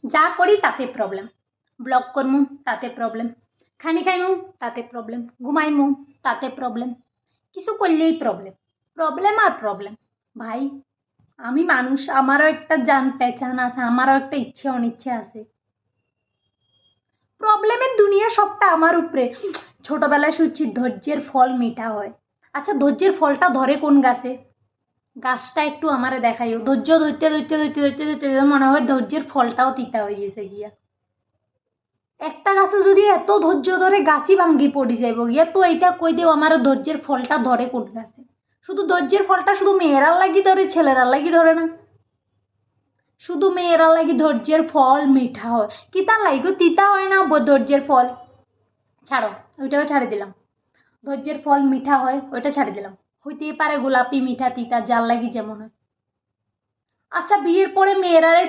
যা করি তাতে প্রবলেম, ব্লগ করমু তাতে প্রবলেম, খানি খাইমু তাতে প্রবলেম, ঘুমাইমু তাতে প্রবলেম, কিছু করলেই প্রবলেম, প্রবলেম আর প্রবলেম। ভাই আমি মানুষ, আমারও একটা জান পেহচান আছে, আমারও একটা ইচ্ছে অনিচ্ছে আছে। প্রবলেমের দুনিয়া সবটা আমার উপরে। ছোটবেলায় শুনছি ধৈর্যের ফল মিঠা হয়। আচ্ছা ধৈর্যের ফলটা ধরে কোন গাছে? গাছটা একটু আমারে দেখাইও। ধৈর্য ধরতে ধরতে ধরতে ধরতে ধরতে মনে হয় ধৈর্যের ফলটাও তিতা হয়ে গেছে গিয়া। একটা গাছে যদি এত ধৈর্য ধরে গাছই ভাঙ্গি পড়ি যাইব গিয়া, তো এইটা কই দেও আমার ধৈর্যের ফলটা ধরে কোন গাছে? শুধু ধৈর্যের ফলটা শুধু মেয়েরার লাগি ধরে, ছেলেরার লাগি ধরে না। শুধু মেয়েরা লাগি ধৈর্যের ফল মিঠা হয়, কি তার লাগি তিতা হয় না ধৈর্যের ফল? ছাড়ো, ওইটাও ছাড়ে দিলাম। ধৈর্যের ফল মিঠা হয় ওইটা ছাড়ে দিলাম। হইতেই পারে গোলাপি মিঠা তিতা যার লাগি যেমন হয়। আচ্ছা বিয়ের পরে মেয়েরাই